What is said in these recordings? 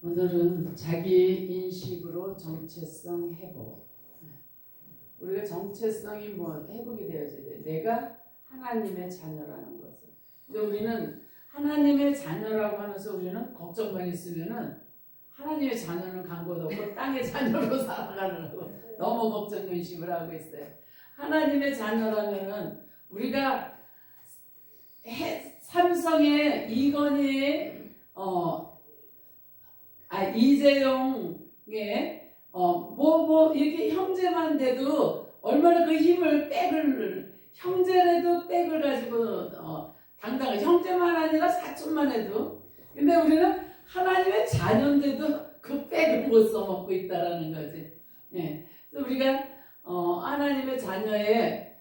오늘은 자기 인식으로 정체성 회복. 우리가 정체성이 회복이 되어져야 돼. 내가 하나님의 자녀라는 것을. 근데 우리는 하나님의 자녀라고 하면서 우리는 걱정만 있으면은 하나님의 자녀는 간 곳 없고 땅의 자녀로 살아가느라고 너무 걱정 의심을 하고 있어요. 하나님의 자녀라면은 우리가 삼성의 이건희의 이재용의 이렇게 형제만 돼도 얼마나 그 힘을 형제라도 백을 가지고 당당한 형제만 아니라 사촌만 해도. 근데 우리는 하나님의 자녀인데도 그 백을 못 써먹고 있다라는 거지. 예. 그래서 우리가 하나님의 자녀의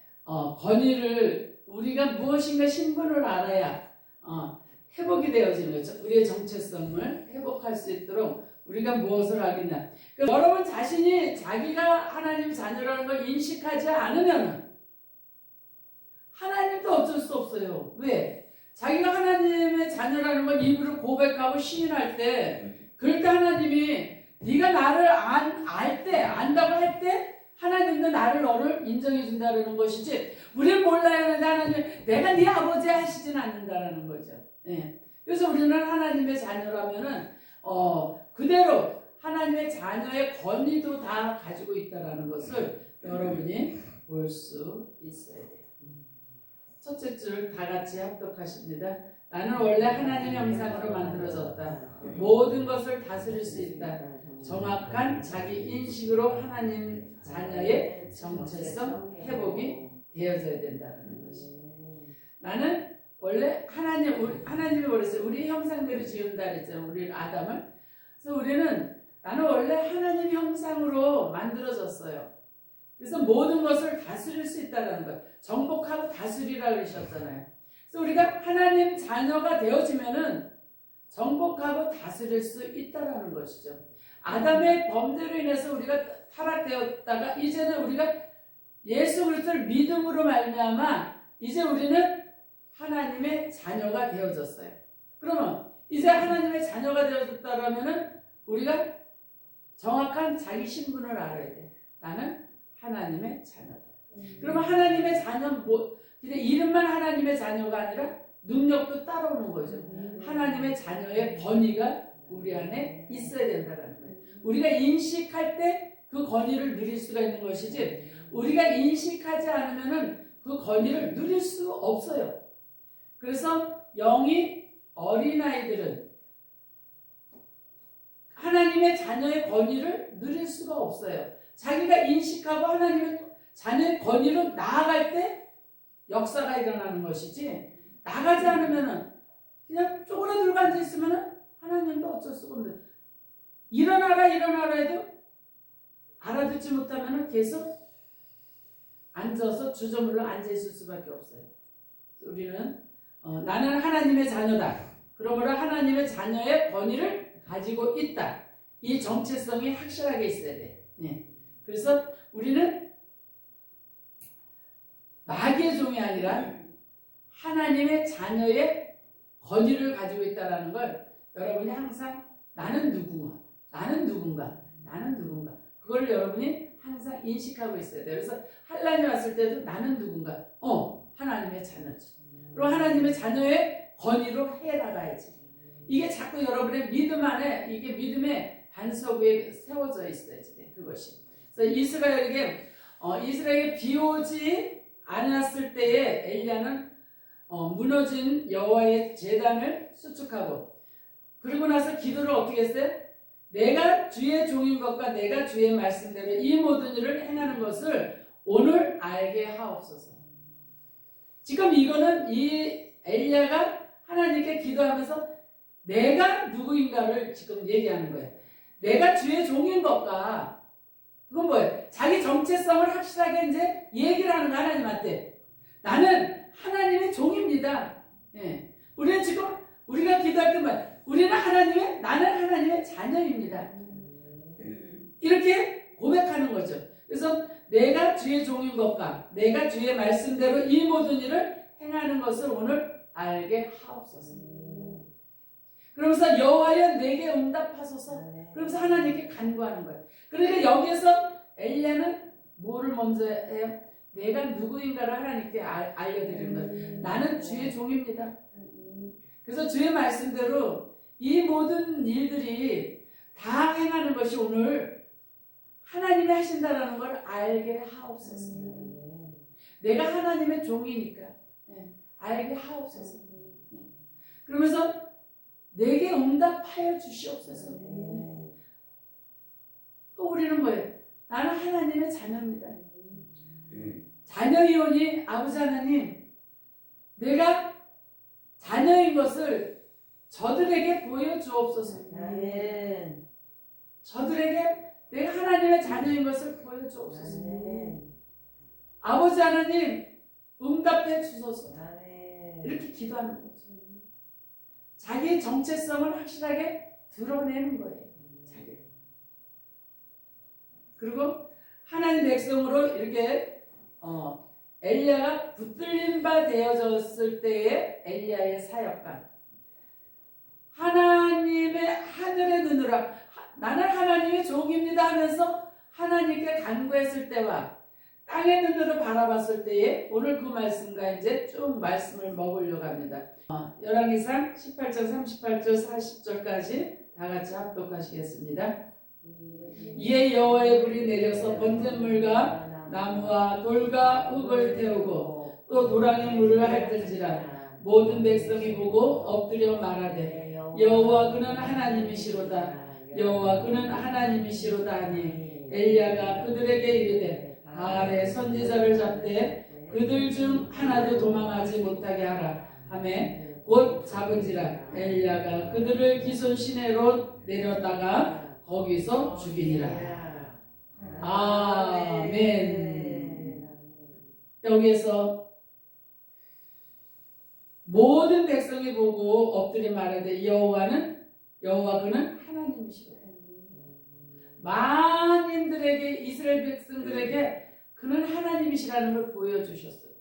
권위를 우리가 무엇인가 신분을 알아야 회복이 되어지는 거죠. 우리의 정체성을 회복할 수 있도록 우리가 무엇을 하겠냐. 그러니까 여러분 자신이 자기가 하나님의 자녀라는 걸 인식하지 않으면 하나님도 어쩔 수 없어요. 왜? 자기가 하나님의 자녀라는 걸 입으로 고백하고 시인할 때, 그럴 때 하나님이 네가 나를 안다고 할 때 하나님도 너를 인정해 준다는 것이지, 우리는 몰라야 하는데 하나님 내가 네 아버지 하시진 않는다라는 거죠. 예. 그래서 우리는 하나님의 자녀라면은 그대로 하나님의 자녀의 권위도 다 가지고 있다라는 것을 여러분이 볼 수 있어야 돼요. 첫째 줄 다 같이 합독하십니다. 나는 원래 하나님 형상으로 만들어졌다. 모든 것을 다스릴 수 있다. 정확한 자기 인식으로 하나님 자녀의 정체성 회복이 되어져야 된다는 것이. 나는 원래 하나님이 그랬어요. 우리 형상대로 지은다 그랬잖아요. 우리 아담을. 그래서 나는 원래 하나님 형상으로 만들어졌어요. 그래서 모든 것을 다스릴 수 있다는 것. 정복하고 다스리라 그러셨잖아요. 그래서 우리가 하나님 자녀가 되어지면은 정복하고 다스릴 수 있다는 것이죠. 아담의 범죄로 인해서 우리가 타락되었다가 이제는 우리가 예수 그리스도를 믿음으로 말미암아 이제 우리는 하나님의 자녀가 되어졌어요. 그러면 이제 하나님의 자녀가 되어졌다라면은 우리가 정확한 자기 신분을 알아야 돼. 나는 하나님의 자녀다. 그러면 하나님의 자녀는 그냥 이름만 하나님의 자녀가 아니라 능력도 따라오는 거죠. 하나님의 자녀의 권위가 우리 안에 있어야 된다는 거예요. 우리가 인식할 때 그 권위를 누릴 수가 있는 것이지, 우리가 인식하지 않으면은 그 권위를 누릴 수 없어요. 그래서 영이 어린아이들은 하나님의 자녀의 권위를 누릴 수가 없어요. 자기가 인식하고 하나님의 자녀의 권위로 나아갈 때 역사가 일어나는 것이지, 나가지 않으면은 그냥 쪼그라들고 앉아있으면은 하나님도 어쩔 수가 없는데, 일어나라 해도 알아듣지 못하면은 계속 앉아서 주저물러 앉아있을 수밖에 없어요. 우리는 나는 하나님의 자녀다. 그러므로 하나님의 자녀의 권위를 가지고 있다. 이 정체성이 확실하게 있어야 돼. 네. 그래서 우리는 마귀의 종이 아니라 하나님의 자녀의 권위를 가지고 있다는 걸 여러분이 항상 나는 누군가 그걸 여러분이 항상 인식하고 있어야 돼요. 그래서 환난이 왔을 때도 나는 누군가? 하나님의 자녀지. 그리고 하나님의 자녀의 권위로 해나가야지. 이게 자꾸 여러분의 믿음 안에, 이게 믿음의 반석 위에 세워져 있어야지. 그것이. 그래서 이스라엘에게 비 오지 않았을 때에 엘리야는 무너진 여호와의 제단을 수축하고, 그리고 나서 기도를 어떻게 했어요? 내가 주의 종인 것과 내가 주의 말씀대로 이 모든 일을 행하는 것을 오늘 알게 하옵소서. 지금 이거는 이 엘리야가 하나님께 기도하면서 내가 누구인가를 지금 얘기하는 거예요. 내가 주의 종인 것과, 그건 뭐예요? 자기 정체성을 확실하게 이제 얘기를 하는 거, 하나님한테. 나는 하나님의 종입니다. 예. 우리는 지금 우리가 기도할 때만 나는 하나님의 자녀입니다. 이렇게 고백하는 거죠. 그래서 내가 주의 종인 것과 내가 주의 말씀대로 이 모든 일을 행하는 것을 오늘 알게 하옵소서. 그러면서 여호와여 내게 응답하소서. 그러면서 하나님께 간구하는 거예요. 그러니까 여기에서 엘리야는 뭐를 먼저 해요? 내가 누구인가를 하나님께 알려드리는 거예요. 나는 주의 종입니다. 그래서 주의 말씀대로 이 모든 일들이 다 행하는 것이 오늘 하나님이 하신다라는 걸 알게 하옵소서. 내가 하나님의 종이니까 알게 하옵소서. 그러면서 내게 응답하여 주시옵소서. 또 우리는 뭐예요? 나는 하나님의 자녀입니다. 자녀이오니 아버지 하나님, 내가 자녀인 것을 저들에게 보여주옵소서. 저들에게 내가 하나님의 자녀인 것을 보여주옵소서. 아버지 하나님, 응답해 주소서. 이렇게 기도하는 거죠. 자기의 정체성을 확실하게 드러내는 거예요. 그리고 하나님 백성으로 이렇게 엘리야가 붙들린 바 되어졌을 때의 엘리야의 사역관, 하나님의 하늘의 눈으로 나는 하나님의 종입니다 하면서 하나님께 간구했을 때와 땅의 눈으로 바라봤을 때에 오늘 그 말씀과 이제 쭉 말씀을 먹으려고 합니다. 열왕기상 18장 38절 40절까지 다 같이 합독하시겠습니다. 이에 여호와의 불이 내려서 번진 물과 나무와 돌과 흙을 태우고 또 도랑의 물을 핥을지라 모든 백성이 보고 엎드려 말하되 여호와 그는 하나님이시로다. 여호와 그는 하나님이시로다 하니 엘리야가 그들에게 이르되 바알의 선지자를 잡되 그들 중 하나도 도망하지 못하게 하라 하매 곧 잡은지라. 엘리야가 그들을 기손 시내로 내렸다가 거기서 죽이니라. 아멘. 여기에서 모든 백성이 보고 엎드려 말하되 여호와 그는 하나님이시라. 만인들에게, 이스라엘 백성들에게 그는 하나님이시라는 걸 보여주셨어요.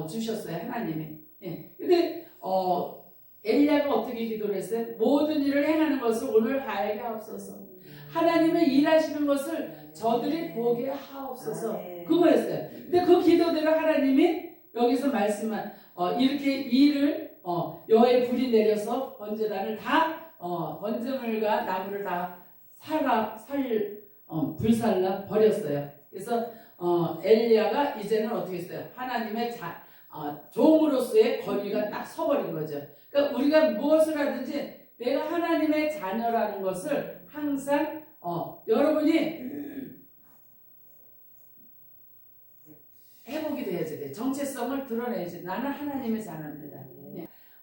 주셨어요, 하나님이. 예. 근데 엘리야가 어떻게 기도를 했어요? 모든 일을 행하는 것을 오늘 알게 하옵소서. 하나님의 일하시는 것을 저들이 보게 하옵소서. 그거였어요. 근데 그 기도대로 하나님이 여기서 말씀한 이렇게 일을 여호와의 불이 내려서 번제단을 다 번제물과 나무를 다 불살라 버렸어요. 그래서 엘리야가 이제는 어떻게 했어요? 하나님의 종으로서의 권위가 딱 서버린 거죠. 그러니까 우리가 무엇을 하든지 내가 하나님의 자녀라는 것을 항상 여러분이 회복이 돼야지 돼. 정체성을 드러내야지. 나는 하나님의 자녀입니다.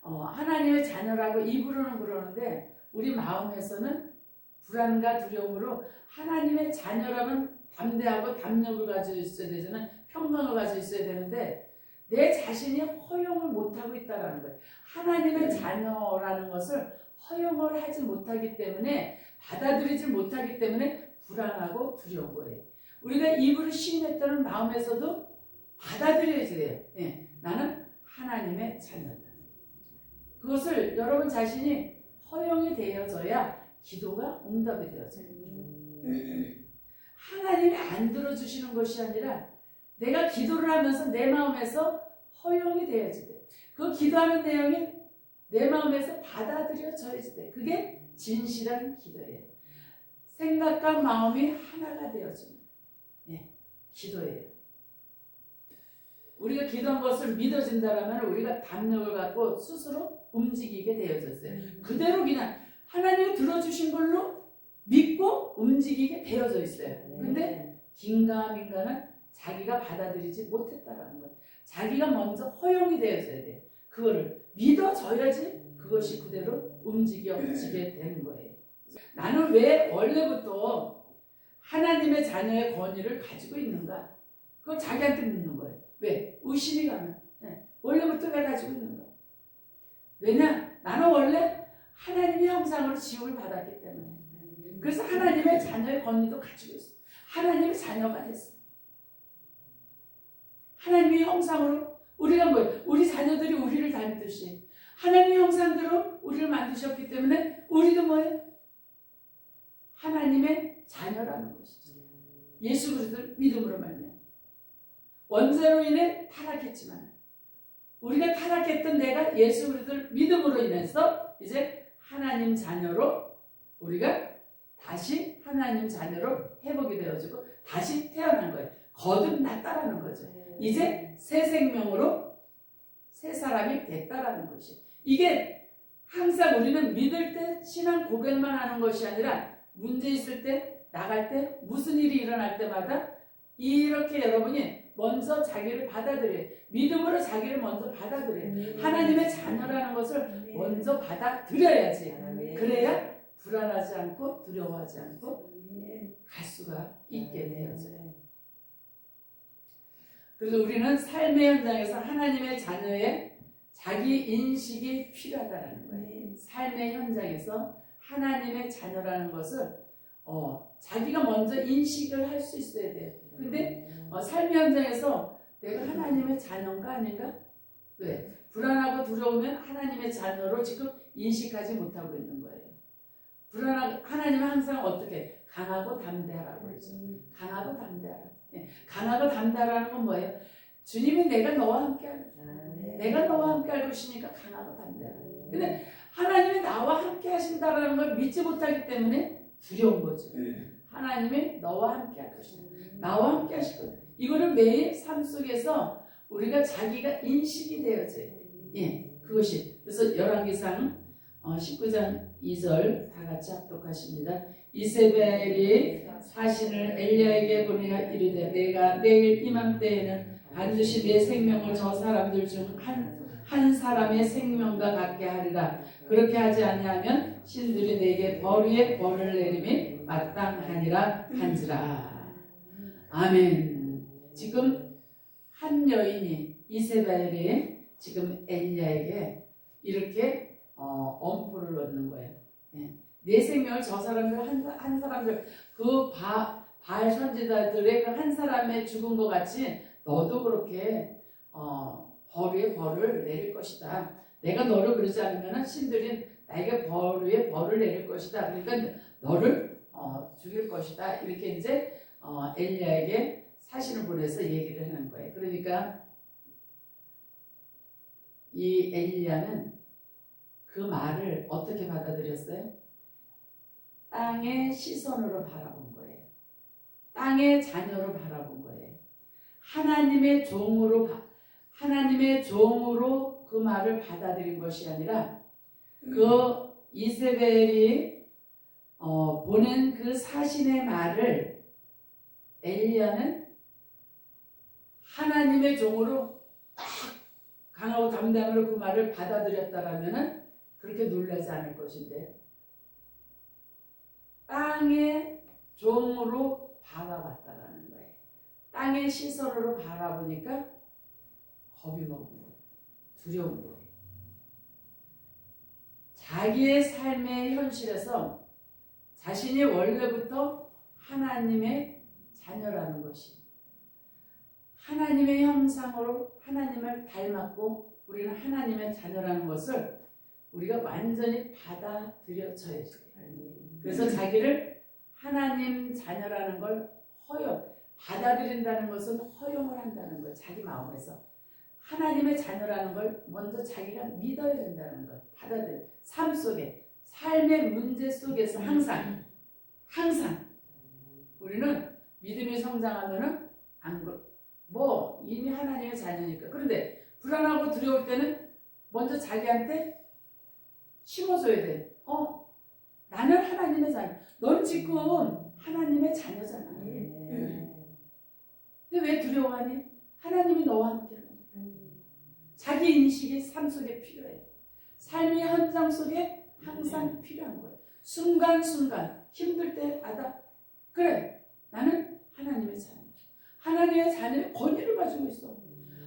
하나님의 자녀라고 입으로는 그러는데 우리 마음에서는 불안과 두려움으로 하나님의 자녀라면 담대하고 담력을 가지고 있어야 되잖아요. 평강을 가지고 있어야 되는데 내 자신이 허용을 못하고 있다는 거예요. 하나님의 자녀라는 것을 허용을 하지 못하기 때문에, 받아들이지 못하기 때문에 불안하고 두려운 거예요. 우리가 입으로 시인했다는 마음에서도 받아들여야지 돼요. 나는 하나님의 자녀다. 그것을 여러분 자신이 허용이 되어져야 기도가 응답이 되어져요. 하나님이 안 들어주시는 것이 아니라 내가 기도를 하면서 내 마음에서 허용이 되어야지 돼. 그 기도하는 내용이 내 마음에서 받아들여져야지 돼. 그게 진실한 기도예요. 생각과 마음이 하나가 되어지는 기도예요. 우리가 기도한 것을 믿어진다면 우리가 담력을 갖고 스스로 움직이게 되어졌어요. 그대로 그냥 하나님이 들어주신 걸로 믿고 움직이게 되어져 있어요. 근데 긴가민가는 자기가 받아들이지 못했다라는 거예요. 자기가 먼저 허용이 되어져야 돼요. 그거를 믿어져야지 그것이 그대로 움직여지게 되는 거예요. 나는 왜 원래부터 하나님의 자녀의 권위를 가지고 있는가? 그걸 자기한테 묻는 거예요. 왜? 의심이 가면. 원래부터 왜 가지고 있는가? 왜냐? 나는 원래 하나님의 형상으로 지음을 받았기 때문에. 그래서 하나님의 자녀의 권위도 가지고 있어. 하나님의 자녀가 됐어. 하나님의 형상으로 우리가 뭐예요? 우리 자녀들이 우리를 닮듯이 하나님의 형상대로 우리를 만드셨기 때문에 우리도 뭐예요? 하나님의 자녀라는 것이죠. 예수 그리스도를 믿음으로 말미암아 원죄로 인해 타락했지만 우리가 타락했던 내가 예수 그리스도를 믿음으로 인해서 이제 하나님 자녀로 우리가 다시 하나님 자녀로 회복이 되어지고 다시 태어난 거예요. 거듭났다라는 거죠. 이제 새 생명으로 새 사람이 됐다라는 것이. 이게 항상 우리는 믿을 때 신앙 고백만 하는 것이 아니라 문제 있을 때 나갈 때 무슨 일이 일어날 때마다 이렇게 여러분이 먼저 자기를 받아들여요. 믿음으로 자기를 먼저 받아들여요. 하나님의 자녀라는 것을 먼저 받아들여야지. 그래야 불안하지 않고 두려워하지 않고 갈 수가 있게 되어져요. 그래서 우리는 삶의 현장에서 하나님의 자녀의 자기 인식이 필요하다는 거예요. 삶의 현장에서 하나님의 자녀라는 것을 자기가 먼저 인식을 할 수 있어야 돼요. 근데 삶의 현장에서 내가 하나님의 자녀인가 아닌가? 왜? 불안하고 두려우면 하나님의 자녀로 지금 인식하지 못하고 있는 거예요. 하나님은 항상 어떻게? 강하고 담대하라고 그러죠. 강하고 담대하라. 강하고 담대하라는 건 뭐예요? 주님이 내가 너와 함께 할 내가 너와 함께 할 것이니까 강하고 담대하라. 근데 하나님이 나와 함께 하신다라는 걸 믿지 못하기 때문에 두려운 거죠. 하나님이 너와 함께 할 것이다. 나와 함께 하실 거다. 이거는 매일 삶 속에서 우리가 자기가 인식이 되어져요. 예, 그것이. 그래서 열왕기상 19장 2절 다 같이 합독하십니다. 이세벨이 사신을 엘리야에게 보내어 이르되 내가 내일 이맘때에는 반드시 내 생명을 저 사람들 중 한 사람의 생명과 같게 하리라. 그렇게 하지 아니하면 신들이 내게 벌 위에 벌을 내림이 마땅하니라 한지라. 아멘. 지금 한 여인이 이세벨이 지금 엘리야에게 이렇게 엄포를 넣는 거예요. 내 생명을 저 사람들 한 사람들 그 바알 선지자들의 그 한 사람의 죽은 것 같이 너도 그렇게 벌 위에 벌을 내릴 것이다. 내가 너를 그러지 않으면 신들이 나에게 벌 위에 벌을 내릴 것이다. 그러니까 너를 죽일 것이다. 이렇게 이제 엘리야에게 사신을 보내서 얘기를 하는 거예요. 그러니까 이 엘리야는 그 말을 어떻게 받아들였어요? 땅의 시선으로 바라본 거예요. 땅의 자녀로 바라본 거예요. 하나님의 종으로 그 말을 받아들인 것이 아니라 그 이세벨이 보낸 그 사신의 말을 엘리야는 하나님의 종으로 딱 강하고 담대함으로 그 말을 받아들였다라면은 그렇게 놀라지 않을 것인데 땅의 종으로 바라봤다라는 거예요. 땅의 시선으로 바라보니까 겁이 먹은 거예요. 두려운 거예요. 자기의 삶의 현실에서 자신이 원래부터 하나님의 자녀라는 것이 하나님의 형상으로 하나님을 닮았고 우리는 하나님의 자녀라는 것을 우리가 완전히 받아들여져야 돼요. 그래서 자기를 하나님 자녀라는 걸 받아들인다는 것은 허용을 한다는 거예요. 자기 마음에서. 하나님의 자녀라는 걸 먼저 자기가 믿어야 된다는 걸 받아들여. 삶 속에, 삶의 문제 속에서 항상 우리는 믿음이 성장하면은 이미 하나님의 자녀니까. 그런데 불안하고 두려울 때는 먼저 자기한테 심어줘야 돼. 나는 하나님의 자녀. 넌 지금 하나님의 자녀잖아. 근데 왜 두려워하니? 하나님이 너와 함께하는 거야. 자기 인식이 삶 속에 필요해. 삶의 현장 속에 항상 필요한 거예요. 순간순간 힘들 때마다 그래 나는 하나님의 자녀. 하나님의 자녀의 권위를 가지고 있어.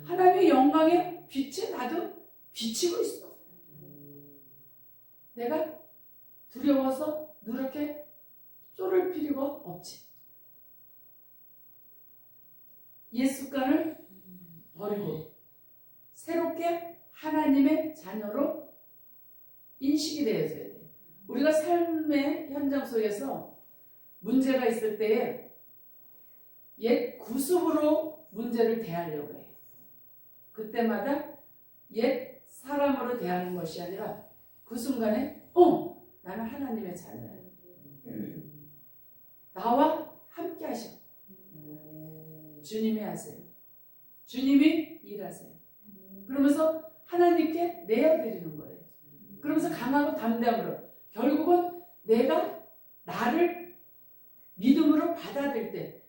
하나님의 영광의 빛에 나도 비치고 있어. 내가 두려워서 누렇게 쫄을 필요가 없지. 옛 습관을 버리고 새롭게 하나님의 자녀로 인식이 되어져야 돼. 우리가 삶의 현장 속에서 문제가 있을 때에 옛 구습으로 문제를 대하려고 해요. 그때마다 옛 사람으로 대하는 것이 아니라 그 순간에 나는 하나님의 자녀야. 나와 함께 하셔. 주님이 하세요. 주님이 일하세요. 그러면서 하나님께 내어드리는 거예요. 그러면서 강하고 담대함으로 결국은 내가 나를 믿음으로 받아들일 때,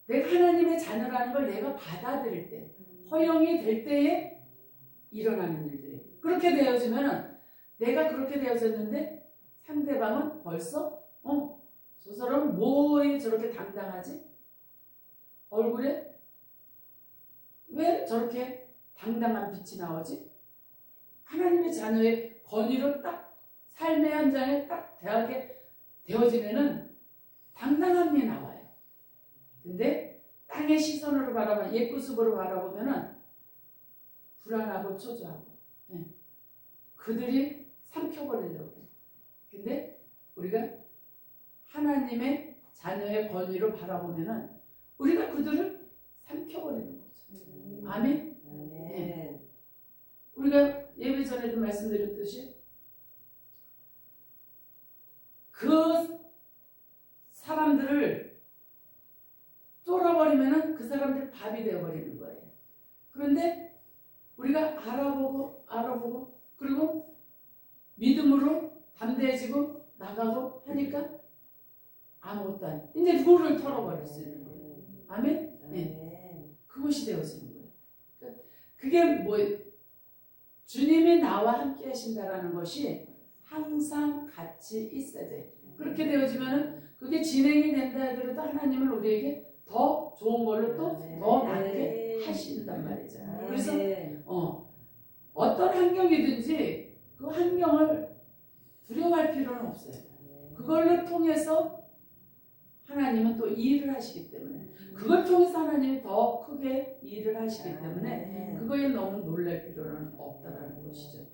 내가 하나님의 자녀라는 걸 내가 받아들일 때, 허용이 될 때에 일어나는 일들이 그렇게 되어지면 내가 그렇게 되어졌는데 상대방은 벌써 저 사람은 뭐에 저렇게 당당하지? 얼굴에 왜 저렇게 당당한 빛이 나오지? 하나님의 자녀의 권위로 딱 삶의 현장에 딱 대하게 되어지면은 당당함이 나와요. 근데 땅의 시선으로 바라보면, 옛구습으로 바라보면은 불안하고 초조하고, 그들이 삼켜버리려고 해요. 근데 우리가 하나님의 자녀의 권위로 바라보면은 우리가 그들을 삼켜버리는 거죠. 아멘? 네. 우리가 예배 전에도 말씀드렸듯이 그 사람들을 쫄아버리면은 그 사람들 밥이 되어버리는 거예요. 그런데 우리가 알아보고 그리고 믿음으로 담대해지고 나가고 하니까 아무것도 안. 이제 물을 털어버릴 수 있는 거예요. 아멘? 네. 그것이 되어지는 거예요. 그러니까 그게 뭐 주님이 나와 함께 하신다라는 것이 항상 같이 있어야 돼요. 그렇게 되어지면은 그게 진행이 된다 하더라도 하나님은 우리에게 더 좋은 걸로 또 더 낫게 하신단 말이죠. 그래서 어떤 환경이든지 그 환경을 두려워할 필요는 없어요. 그걸로 통해서 하나님은 또 일을 하시기 때문에, 그걸 통해서 하나님이 더 크게 일을 하시기 때문에 그거에 너무 놀랄 필요는 없다라는 것이죠.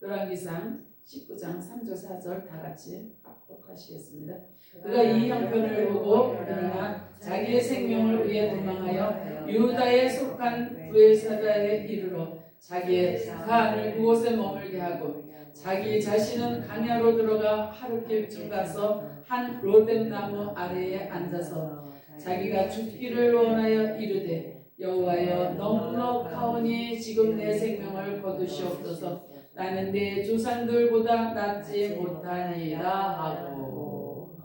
열왕기상 19장 3절 4절 다 같이 합독하시겠습니다. 그가 이 형편을 보고 그러나 자기의 생명을 위해 도망하여 유다에 속한 브엘사다에 이르러 자기의 간을 그곳에 머물게 하고 자기 자신은 강야로 들어가 하룻길쯤 가서 한 로뎀나무 아래에 앉아서 자기가 죽기를 원하여 이르되 여호와여 넉넉하오니 지금 내 생명을 거두시옵소서. 나는 내 조상들보다 낫지 못하니라 하고.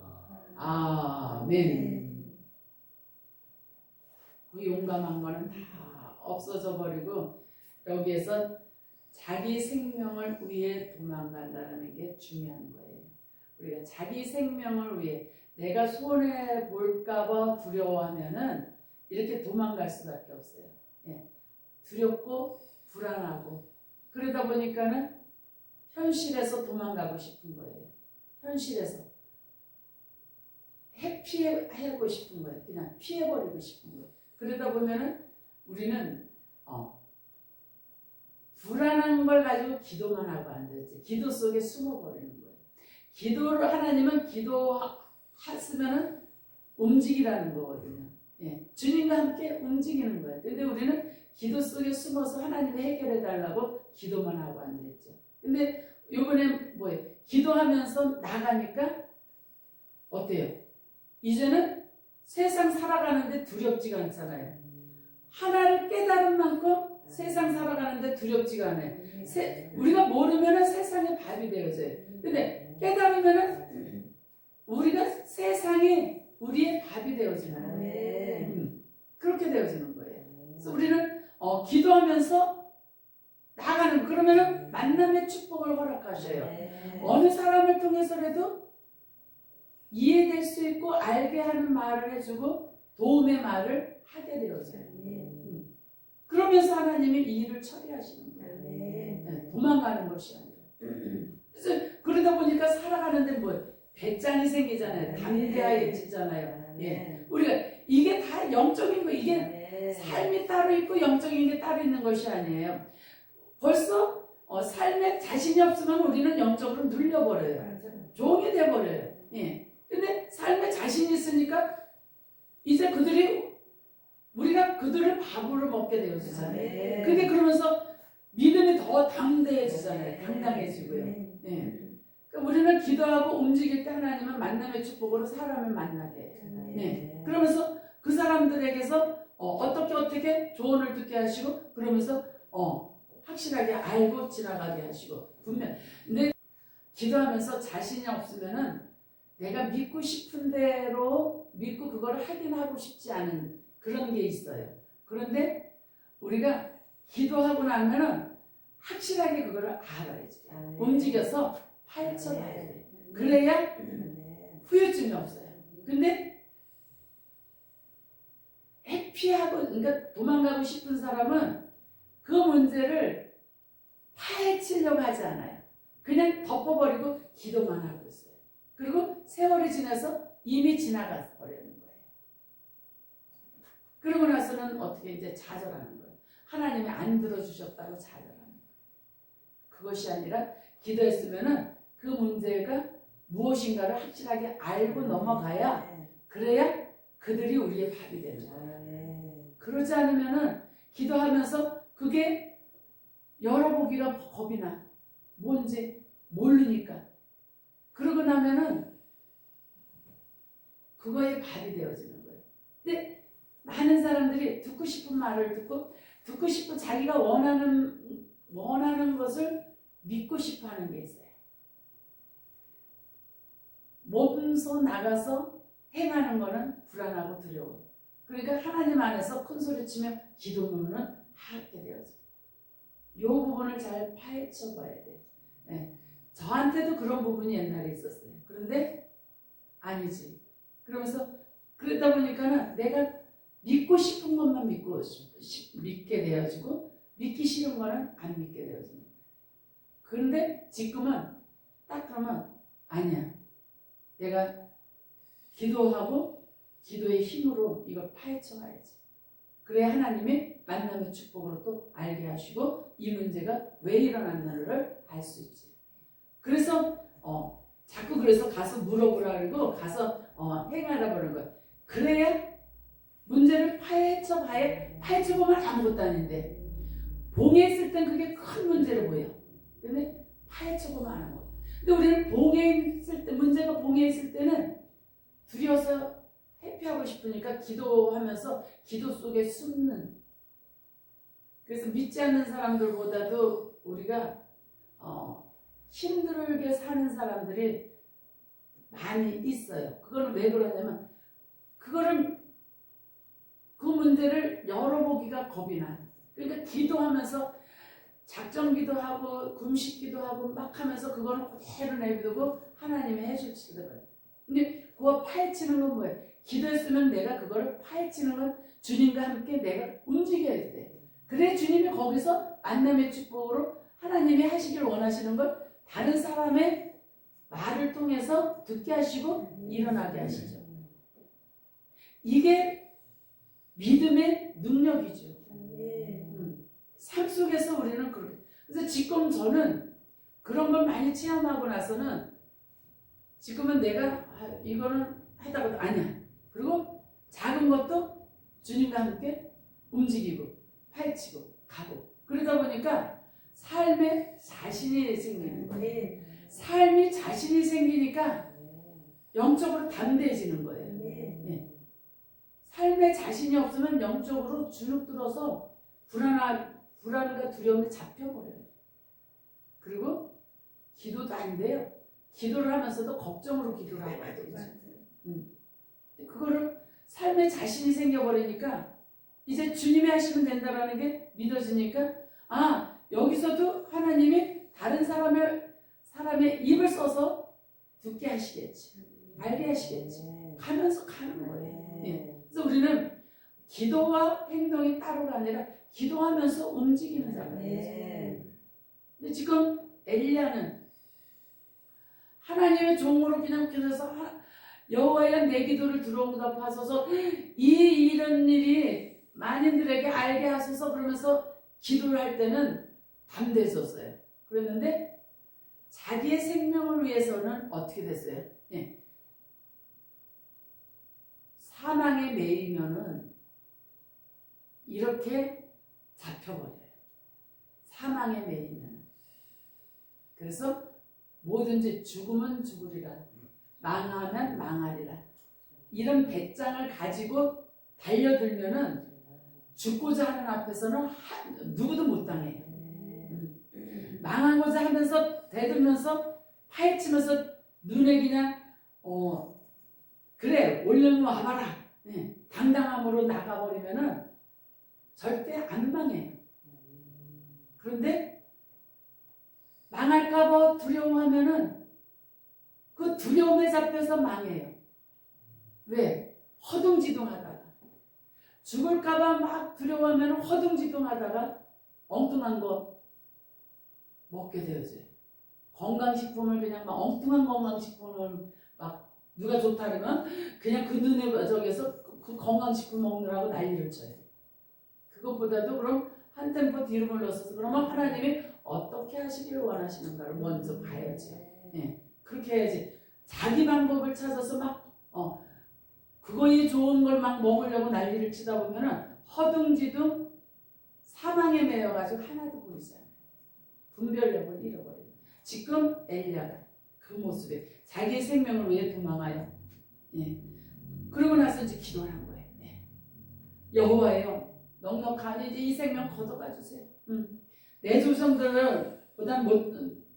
아멘. 그 용감한 거는 다 없어져 버리고 여기에서 자기 생명을 위해 도망간다는 게 중요한 거예요. 우리가 자기 생명을 위해, 내가 손해 볼까봐 두려워하면은 이렇게 도망갈 수밖에 없어요. 두렵고 불안하고 그러다 보니까는 현실에서 도망가고 싶은 거예요. 현실에서 피하고 싶은 거예요. 그냥 피해버리고 싶은 거예요. 그러다 보면은 우리는 불안한 걸 가지고 기도만 하고 앉아있지. 기도 속에 숨어버리는 거예요. 기도를, 하나님은 기도했으면은 움직이라는 거거든요. 주님과 함께 움직이는 거예요. 근데 우리는 기도 속에 숨어서 하나님이 해결해 달라고 기도만 하고 앉아있죠. 근데 요번에 뭐예요? 기도하면서 나가니까 어때요? 이제는 세상 살아가는데 두렵지가 않잖아요. 하나를 깨달은 만큼 세상 살아가는데 두렵지가 않아요. 우리가 모르면은 세상의 밥이 되어져요. 근데 깨달으면은 우리가 세상이 우리의 밥이 되어지는 거예요. 그렇게 되어지는 거예요. 그래서 우리는 기도하면서 나가는, 그러면은 만남의 축복을 허락하셔요. 어느 사람을 통해서라도 이해될 수 있고 알게 하는 말을 해주고 도움의 말을 하게 되어져요. 그러면서 하나님이 이 일을 처리하시는 거예요. 도망가는 것이 아니라. 그래서 그러다 보니까 살아가는데 뭐 배짱이 생기잖아요. 담대해지잖아요. 우리가 이게 다 영적인 거, 이게 삶이 따로 있고 영적인 게 따로 있는 것이 아니에요. 벌써 삶에 자신이 없으면 우리는 영적으로 눌려버려요. 맞아요. 종이 돼버려요. 예. 근데 삶에 자신이 있으니까 이제 우리가 그들을 밥으로 먹게 되어지잖아요. 네. 근데 그러면서 믿음이 더 당대해지잖아요. 당당해지고요. 네. 예. 그러니까 우리는 기도하고 움직일 때 하나님은 만남의 축복으로 사람을 만나게 해요. 네. 그러면서 그 사람들에게서 어떻게 조언을 듣게 하시고 그러면서 확실하게 알고 지나가게 하시고 분명. 근데 기도하면서 자신이 없으면은 내가 믿고 싶은 대로 믿고 그걸 확인하고 싶지 않은 그런 게 있어요. 그런데 우리가 기도하고 나면은 확실하게 그거를 알아야지. 움직여서 파헤쳐봐야 돼. 그래야 후유증이 없어요. 근데 회피하고 그러니까 도망가고 싶은 사람은 그 문제를 파헤치려고 하지 않아요. 그냥 덮어버리고 기도만 하고 있어요. 그리고 세월이 지나서 이미 지나가 버리는 거예요. 그러고 나서는 어떻게 이제 좌절하는 거예요. 하나님이 안 들어주셨다고 좌절하는 거예요. 그것이 아니라 기도했으면은 그 문제가 무엇인가를 확실하게 알고 넘어가야 그래야 그들이 우리의 밥이 되는 거예요. 그러지 않으면은 기도하면서 그게 열어보기가 겁이 나. 뭔지 모르니까. 그러고 나면은 그거에 밥이 되어지는 거예요. 근데 많은 사람들이 듣고 싶은 말을 듣고 싶은 자기가 원하는 것을 믿고 싶어 하는 게 있어요. 몸소 나가서 행하는 거는 불안하고 두려워. 그러니까 하나님 안에서 큰 소리치며 기도문은 하게 되어져요. 이 부분을 잘 파헤쳐 봐야 돼요. 네. 저한테도 그런 부분이 옛날에 있었어요. 그런데 아니지. 그러면서 그러다 보니까는 내가 믿고 싶은 것만 믿게 되어지고 믿기 싫은 거는 안 믿게 되어지는 거예요. 그런데 지금은 딱 그러면 아니야. 내가 기도하고 기도의 힘으로 이걸 파헤쳐 가야지. 그래야 하나님이 만남의 축복으로 또 알게 하시고 이 문제가 왜 일어났는지를 알 수 있지. 그래서 자꾸 그래서 가서 물어보라 그러고 가서 행하라 그러는 거야. 그래야 문제를 파헤쳐보면 아무것도 아닌데 봉해 있을 땐 그게 큰 문제로 보여. 근데 파헤쳐보면 아무것도. 근데 우리는 문제가 봉해 있을 때는 두려워서 회피하고 싶으니까 기도하면서 기도 속에 숨는. 그래서 믿지 않는 사람들보다도 우리가 힘들게 사는 사람들이 많이 있어요. 그거는 왜 그러냐면 그 문제를 열어보기가 겁이 나. 그러니까 기도하면서 작정기도 하고 금식기도 하고 막 하면서 그거는 그대로 내비두고 하나님이 해줄지도 몰라요. 근데 그거 파헤치는 건 뭐예요? 기도했으면 내가 그거를 파헤치는 건 주님과 함께 내가 움직여야 돼. 그래 주님이 거기서 만남의 축복으로 하나님이 하시길 원하시는 걸 다른 사람의 말을 통해서 듣게 하시고 일어나게 하시죠. 이게 믿음의 능력이죠. 삶 속에서 우리는 그렇게. 그래서 지금 저는 그런 걸 많이 체험하고 나서는 지금은 내가 이거는 하다가도 아니야. 그리고 작은 것도 주님과 함께 움직이고 파헤치고 가고 그러다 보니까 삶에 자신이 생기는 거예요. 삶이 자신이 생기니까 영적으로 담대해지는 거예요. 네. 삶에 자신이 없으면 영적으로 주눅 들어서 불안과 두려움에 잡혀버려요. 그리고 기도도 안 돼요. 기도를 하면서도 걱정으로 기도를 하고 있어요. 그거를 삶에 자신이 생겨버리니까 이제 주님이 하시면 된다라는 게 믿어지니까 여기서도 하나님이 다른 사람의 입을 써서 듣게 하시겠지. 알게 하시겠지. 가면서 가는 거예요. 네. 그래서 우리는 기도와 행동이 따로가 아니라 기도하면서 움직이는 자예요. 근데 지금 엘리야는 하나님의 종으로 그냥 기도해서 여호와여 내 기도를 들어응답하소서 이런 일이 만인들에게 알게 하소서 그러면서 기도를 할 때는 담대했었어요. 그랬는데 자기의 생명을 위해서는 어떻게 됐어요? 예. 사망에 매이면은 이렇게 잡혀버려요. 사망에 매이면. 그래서 뭐든지 죽으면 죽으리라, 망하면 망하리라, 이런 배짱을 가지고 달려들면은 죽고자 하는 앞에서는 누구도 못 당해요. 망하고자 하면서 대들면서 파헤치면서 눈에 그냥 그래 올려면 와봐라, 당당함으로 나가버리면은 절대 안 망해요. 그런데 망할까봐 두려워하면은 그 두려움에 잡혀서 망해요. 왜? 허둥지둥하다가. 죽을까봐 막 두려워하면 허둥지둥하다가 엉뚱한 거 먹게 되어져요. 건강식품을 그냥 막 엉뚱한 건강식품을 막 누가 좋다 그러면 그냥 그 눈에 저기서 그 건강식품 먹느라고 난리를 쳐요. 그것보다도 그럼 한 템포 뒤로 물러서서 그러면 하나님이 어떻게 하시길 원하시는가를 먼저 봐야죠. 예, 그렇게 해야지. 자기 방법을 찾아서 막 그거에 좋은 걸 막 먹으려고 난리를 치다 보면은 허둥지둥 사망에 매여가지고 하나도 보이지 않아요. 분별력을 잃어버려요. 지금 엘리야가 그 모습에 자기의 생명을 위해 도망하여, 그러고 나서 이제 기도를 한 거예요. 여호와여, 넉넉하니 이제 이 생명 걷어가 주세요. 내 조상들보다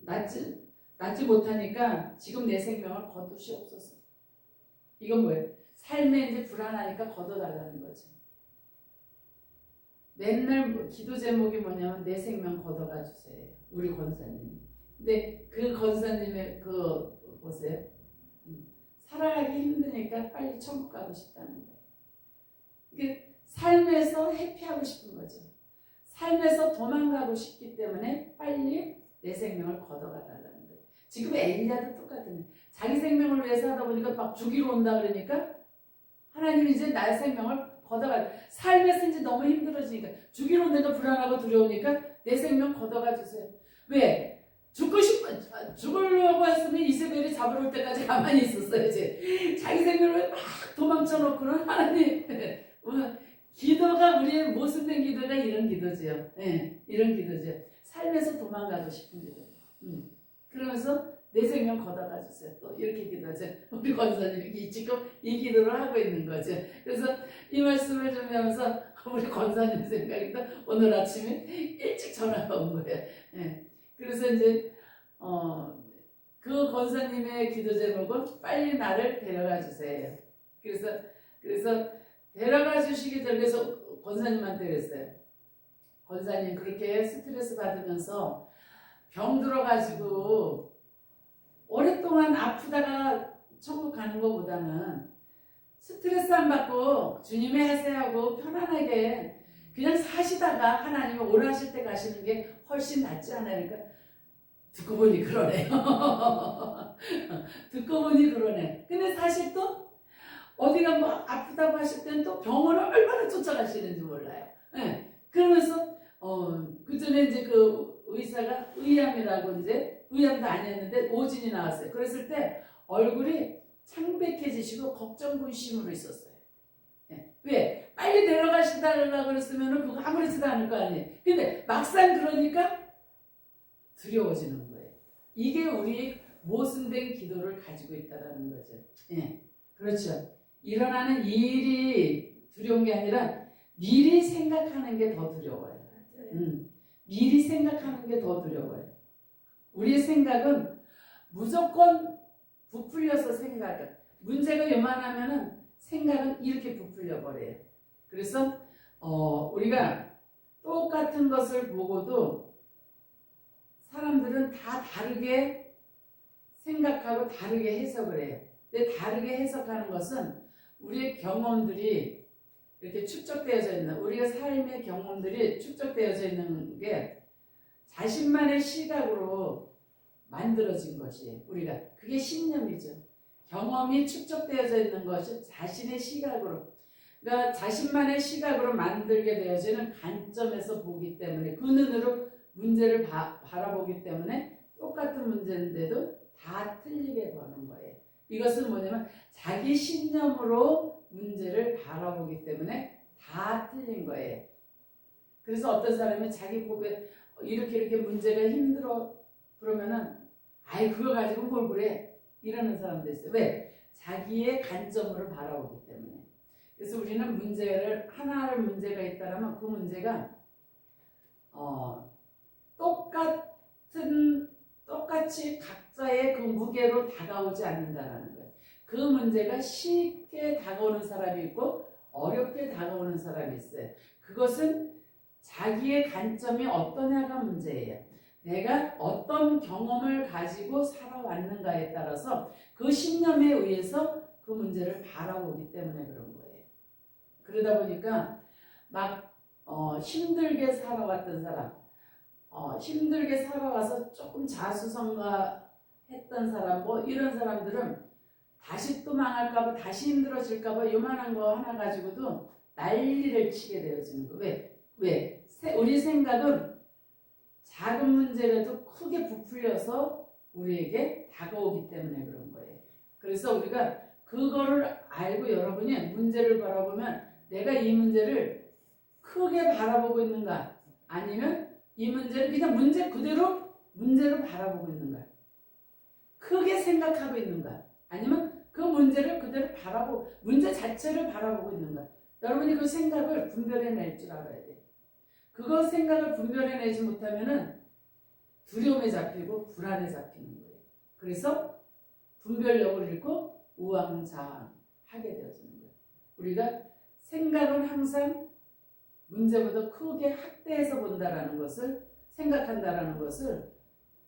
낫지 못하니까 지금 내 생명을 거두시옵소서. 이건 뭐예요? 삶에 이제 불안하니까 걷어달라는 거죠. 맨날 기도 제목이 뭐냐면 내 생명 걷어가 주세요. 우리 권사님이. 근데 그 권사님의 보세요. 살아가기 힘드니까 빨리 천국 가고 싶다는 거예요. 이게 삶에서 회피하고 싶은 거죠. 삶에서 도망가고 싶기 때문에 빨리 내 생명을 걷어가 달라는 거예요. 지금 엘리야도 똑같은 거예요. 자기 생명을 위해서 하다 보니까 막 죽이러 온다 그러니까 하나님이 이제 나의 생명을 걷어가, 삶에서 이제 너무 힘들어지니까 죽이러 온다니까 불안하고 두려우니까 내 생명 걷어가 주세요. 왜? 죽으려고 했으면 이세벨이 잡으러 올 때까지 가만히 있었어야지. 자기 생명을 막 도망쳐 놓고는 하나님, 기도가 우리의 모습된 기도가 이런 기도죠. 이런 기도죠. 삶에서 도망가고 싶은 기도. 그러면서 내 생명 걷어가 주세요. 또 이렇게 기도하죠. 우리 권사님이 지금 이 기도를 하고 있는 거죠. 그래서 이 말씀을 좀 하면서 우리 권사님 생각이 나 오늘 아침에 일찍 전화가 온 거예요. 그래서 이제 그 권사님의 기도 제목은 빨리 나를 데려가 주세요. 그래서 데려가 주시기 전에 그래서 권사님한테 그랬어요. 권사님 그렇게 스트레스 받으면서 병 들어가지고 오랫동안 아프다가 천국 가는 것보다는 스트레스 안 받고 주님의 하세하고 편안하게 그냥 사시다가 하나님이 원하실 때 가시는 게 훨씬 낫지 않으니까 듣고 보니 그러네요. 듣고 보니 그러네. 근데 사실 또 어디가 뭐 아프다고 하실 때는 또 병원을 얼마나 쫓아가시는지 몰라요. 그러면서 그 전에 이제 그 의사가 의암이라고 이제 의암도 아니었는데 오진이 나왔어요. 그랬을 때 얼굴이 창백해지시고 걱정 근심으로 있었어요. 왜? 빨리 데려가시달라고 그랬으면 그거 아무렇지도 않을 거 아니에요. 근데 막상 그러니까 두려워지는 거예요. 이게 우리 모순된 기도를 가지고 있다는 거죠. 그렇죠. 일어나는 일이 두려운 게 아니라 미리 생각하는 게 더 두려워요. 미리 생각하는 게 더 두려워요. 우리의 생각은 무조건 부풀려서 생각을, 문제가 요만하면은 생각은 이렇게 부풀려 버려요. 그래서 우리가 똑같은 것을 보고도 사람들은 다 다르게 생각하고 다르게 해석을 해요. 근데 다르게 해석하는 것은 우리의 경험들이 이렇게 축적되어져 있는, 우리가 삶의 경험들이 축적되어져 있는 게 자신만의 시각으로 만들어진 것이에요. 우리가 그게 신념이죠. 경험이 축적되어져 있는 것이 자신의 시각으로, 그러니까 자신만의 시각으로 만들게 되어지는 관점에서 보기 때문에 그 눈으로 문제를 바라보기 때문에 똑같은 문제인데도 다 틀리게 보는 거예요. 이것은 뭐냐면 자기 신념으로 문제를 바라보기 때문에 다 틀린 거예요. 그래서 어떤 사람이 자기 고백 이렇게 문제가 힘들어 그러면은 아이 그거 가지고 뭘 그래 이러는 사람도 있어요. 왜? 자기의 관점으로 바라보기 때문에. 그래서 우리는 문제를 하나를 문제가 있다라면 그 문제가 똑같이 각자의 그 무게로 다가오지 않는다라는 거예요. 그 문제가 쉽게 다가오는 사람이 있고 어렵게 다가오는 사람이 있어요. 그것은 자기의 관점이 어떠냐가 문제예요. 내가 어떤 경험을 가지고 살아왔는가에 따라서 그 신념에 의해서 그 문제를 바라보기 때문에 그런 거예요. 그러다 보니까 막 힘들게 살아왔던 사람, 힘들게 살아와서 조금 자수성가했던 사람, 뭐 이런 사람들은 다시 또 망할까봐, 다시 힘들어질까봐 요만한 거 하나 가지고도 난리를 치게 되어지는 거. 왜? 우리 생각은 작은 문제라도 크게 부풀려서 우리에게 다가오기 때문에 그런 거예요. 그래서 우리가 그거를 알고 여러분이 문제를 바라보면 내가 이 문제를 크게 바라보고 있는가 아니면 이 문제를 그냥 문제 그대로 문제를 바라보고 있는가 크게 생각하고 있는가 아니면 그 문제를 그대로 문제 자체를 바라보고 있는가 여러분이 그 생각을 분별해낼 줄 알아야 돼요. 그거 생각을 분별해내지 못하면은 두려움에 잡히고 불안에 잡히는 거예요. 그래서 분별력을 잃고 우왕좌왕하게 되어지는 거예요. 우리가 생각은 항상 문제보다 크게 확대해서 본다라는 것을 생각한다라는 것을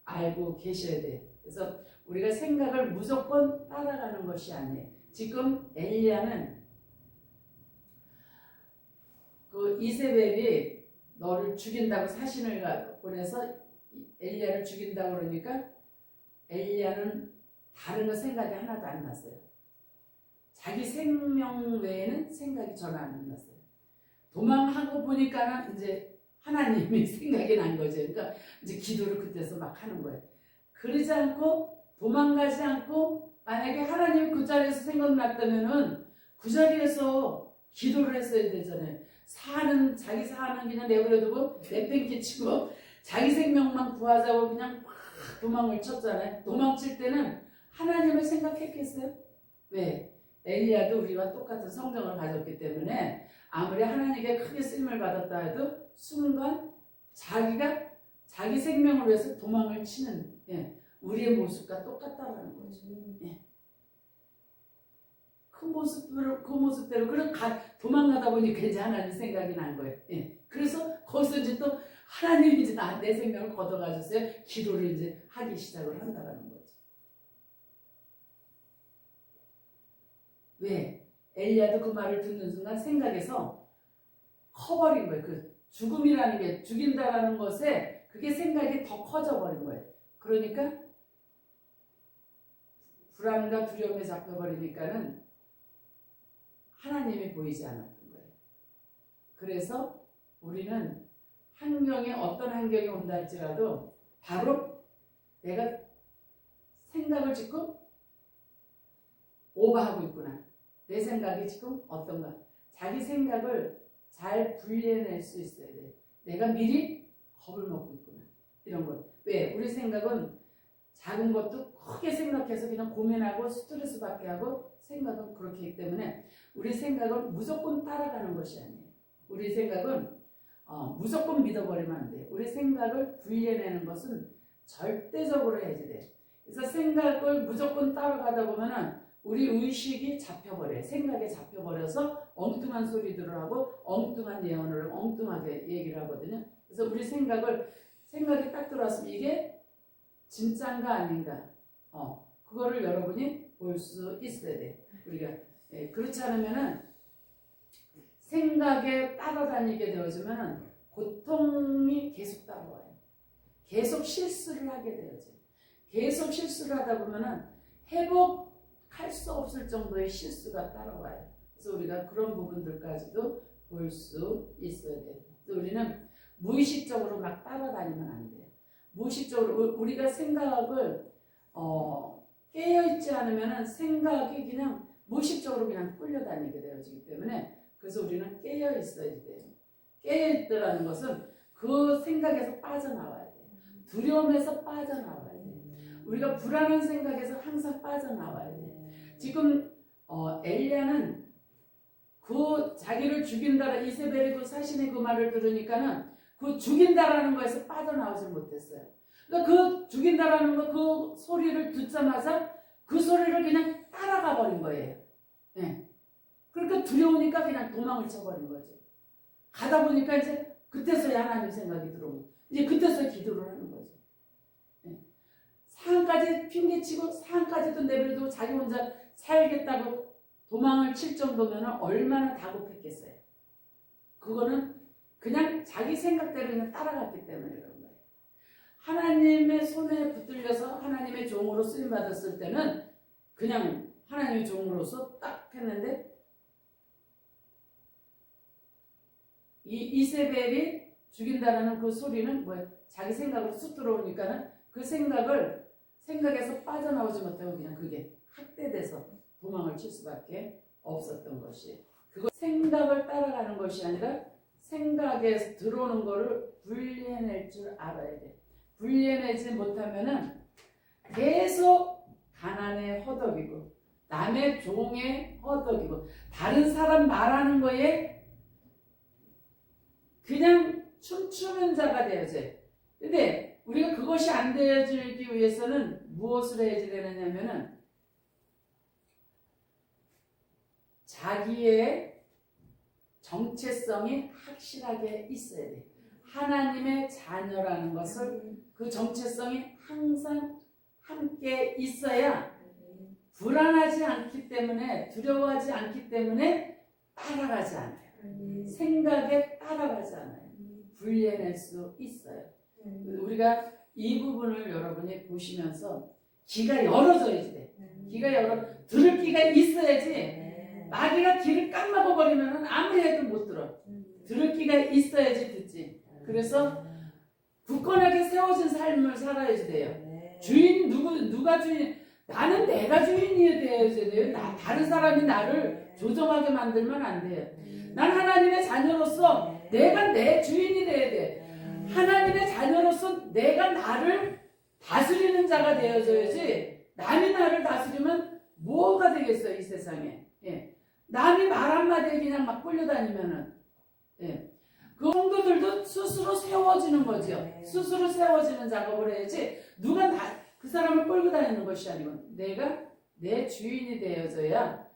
알고 계셔야 돼요. 그래서 우리가 생각을 무조건 따라가는 것이 아니에요. 지금 엘리야는 그 이세벨이 너를 죽인다고 사신을 보내서 엘리야를 죽인다고 그러니까 엘리야는 다른 거 생각이 하나도 안 났어요. 자기 생명 외에는 생각이 전혀 안 났어요. 도망하고 보니까는 이제 하나님이 생각이 난 거죠. 그러니까 이제 기도를 그때서 막 하는 거예요. 그러지 않고 도망가지 않고 만약에 하나님이 그 자리에서 생각났다면은 그 자리에서 기도를 했어야 되잖아요. 자기 사는 그냥 내버려두고 내팽개치고 자기 생명만 구하자고 그냥 막 도망을 쳤잖아요. 도망칠 때는 하나님을 생각했겠어요? 왜? 엘리야도 우리와 똑같은 성경을 가졌기 때문에 아무리 하나님께 크게 쓰임을 받았다 해도 순간 자기 생명을 위해서 도망을 치는 우리의 모습과 똑같다라는 거죠. 그 모습대로 도망가다 보니까 이제 하나님 생각이 난 거예요. 그래서 거기서 이제 또 하나님이 이제 내 생명을 걷어가 주세요. 기도를 이제 하기 시작을 한다라는 거죠. 왜? 엘리야도 그 말을 듣는 순간 생각에서 커버린 거예요. 그 죽음이라는 게 죽인다라는 것에 그게 생각이 더 커져 버린 거예요. 그러니까 불안과 두려움에 잡혀버리니까는 하나님이 보이지 않았던 거예요. 그래서 우리는 어떤 환경이 온다 할지라도 바로 내가 생각을 지금 오버하고 있구나. 내 생각이 지금 어떤가. 자기 생각을 잘 분리해낼 수 있어야 돼. 내가 미리 겁을 먹고 있구나. 이런 것. 왜? 우리 생각은 작은 것도 크게 생각해서 그냥 고민하고 스트레스 받게 하고 생각은 그렇게 하기 때문에 우리 생각은 무조건 따라가는 것이 아니에요. 우리 생각은 무조건 믿어버리면 안 돼요. 우리 생각을 분리해내는 것은 절대적으로 해야지 돼. 그래서 생각을 무조건 따라가다 보면은 우리 의식이 잡혀버려요. 생각에 잡혀버려서 엉뚱한 소리들을 하고 엉뚱한 예언을 엉뚱하게 얘기를 하거든요. 그래서 우리 생각이 딱 들어왔으면 이게 진짜인가 아닌가 그거를 여러분이 볼 수 있어야 돼. 우리가 그렇지 않으면은 생각에 따라다니게 되어지면은 고통이 계속 따라와요. 계속 실수를 하게 되어져. 계속 실수를 하다 보면은 회복할 수 없을 정도의 실수가 따라와요. 그래서 우리가 그런 부분들까지도 볼 수 있어야 돼요. 그래서 우리는 무의식적으로 막 따라다니면 안 돼요. 무의식적으로 우리가 생각을 깨어있지 않으면 생각이 그냥 무의식적으로 그냥 끌려다니게 되어지기 때문에 그래서 우리는 깨어 있어야 돼요. 깨어 있다라는 것은 그 생각에서 빠져나와야 돼요. 두려움에서 빠져나와야 돼요. 우리가 불안한 생각에서 항상 빠져나와야 돼요. 지금 엘리야는 그 자기를 죽인다라 이세벨이 그 사신의 그 말을 들으니까는 그 죽인다라는 거에서 빠져나오지 못했어요. 그러니까 그 죽인다라는 거 그 소리를 듣자마자 그 소리를 그냥 따라가 버린 거예요. 네. 그러니까 두려우니까 그냥 도망을 쳐버린 거죠. 가다 보니까 이제 그때서야 하나님 생각이 들어오고 이제 그때서야 기도를 하는 거죠. 네. 산까지 핑계치고 산까지도 내버려두고 자기 혼자 살겠다고 도망을 칠 정도면 얼마나 다급했겠어요. 그거는 그냥 자기 생각대로 그냥 따라갔기 때문에 그런 거예요. 하나님의 손에 붙들려서 하나님의 종으로 쓰임받았을 때는 그냥 하나님의 종으로서 딱 했는데 이세벨이 죽인다라는 그 소리는 뭐예요? 자기 생각으로 쑥 들어오니까는 그 생각에서 빠져나오지 못하고 그냥 그게 확대돼서 도망을 칠 수밖에 없었던 것이 그거 생각을 따라가는 것이 아니라 생각에서 들어오는 거를 분리해낼 줄 알아야 돼. 분리해내지 못하면은 계속 가난의 허덕이고 남의 종의 허덕이고 다른 사람 말하는 거에 그냥 춤추는 자가 되어져요. 근데 우리가 그것이 안 되어지기 위해서는 무엇을 해야 되느냐면은 자기의 정체성이 확실하게 있어야 돼. 하나님의 자녀라는 것을 그 정체성이 항상 함께 있어야 불안하지 않기 때문에 두려워하지 않기 때문에 따라가지 않아요. 생각에 따라가지 않아요. 분리해낼 수 있어요. 우리가 이 부분을 여러분이 보시면서 귀가 열어져야지 돼. 들을 귀가 있어야지. 마귀가 귀를 깜막아 버리면 아무리 해도 못 들어. 들을 귀가 있어야지 듣지. 그래서 굳건하게 세워진 삶을 살아야지 돼요. 주인 누가 주인? 나는 내가 주인이 되어야지 돼요. 다른 사람이 나를 조종하게 만들면 안 돼요. 난 하나님의 자녀로서 내가 내 주인이 돼야 돼. 하나님의 자녀로서 내가 나를 다스리는 자가 되어져야지. 남이 나를 다스리면 뭐가 되겠어요 이 세상에. 예. 남이 말 한마디에 그냥 막 끌려다니면은 예. 그 성도들도 스스로 세워지는 거죠. 스스로 세워지는 작업을 해야지 누가 그 사람을 끌고 다니는 것이 아니고 내가 내 주인이 되어져야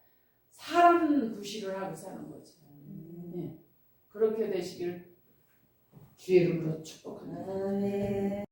사람 구실을 하고 사는 거죠. 예. 그렇게 되시길 주의 이름으로 축복합니다.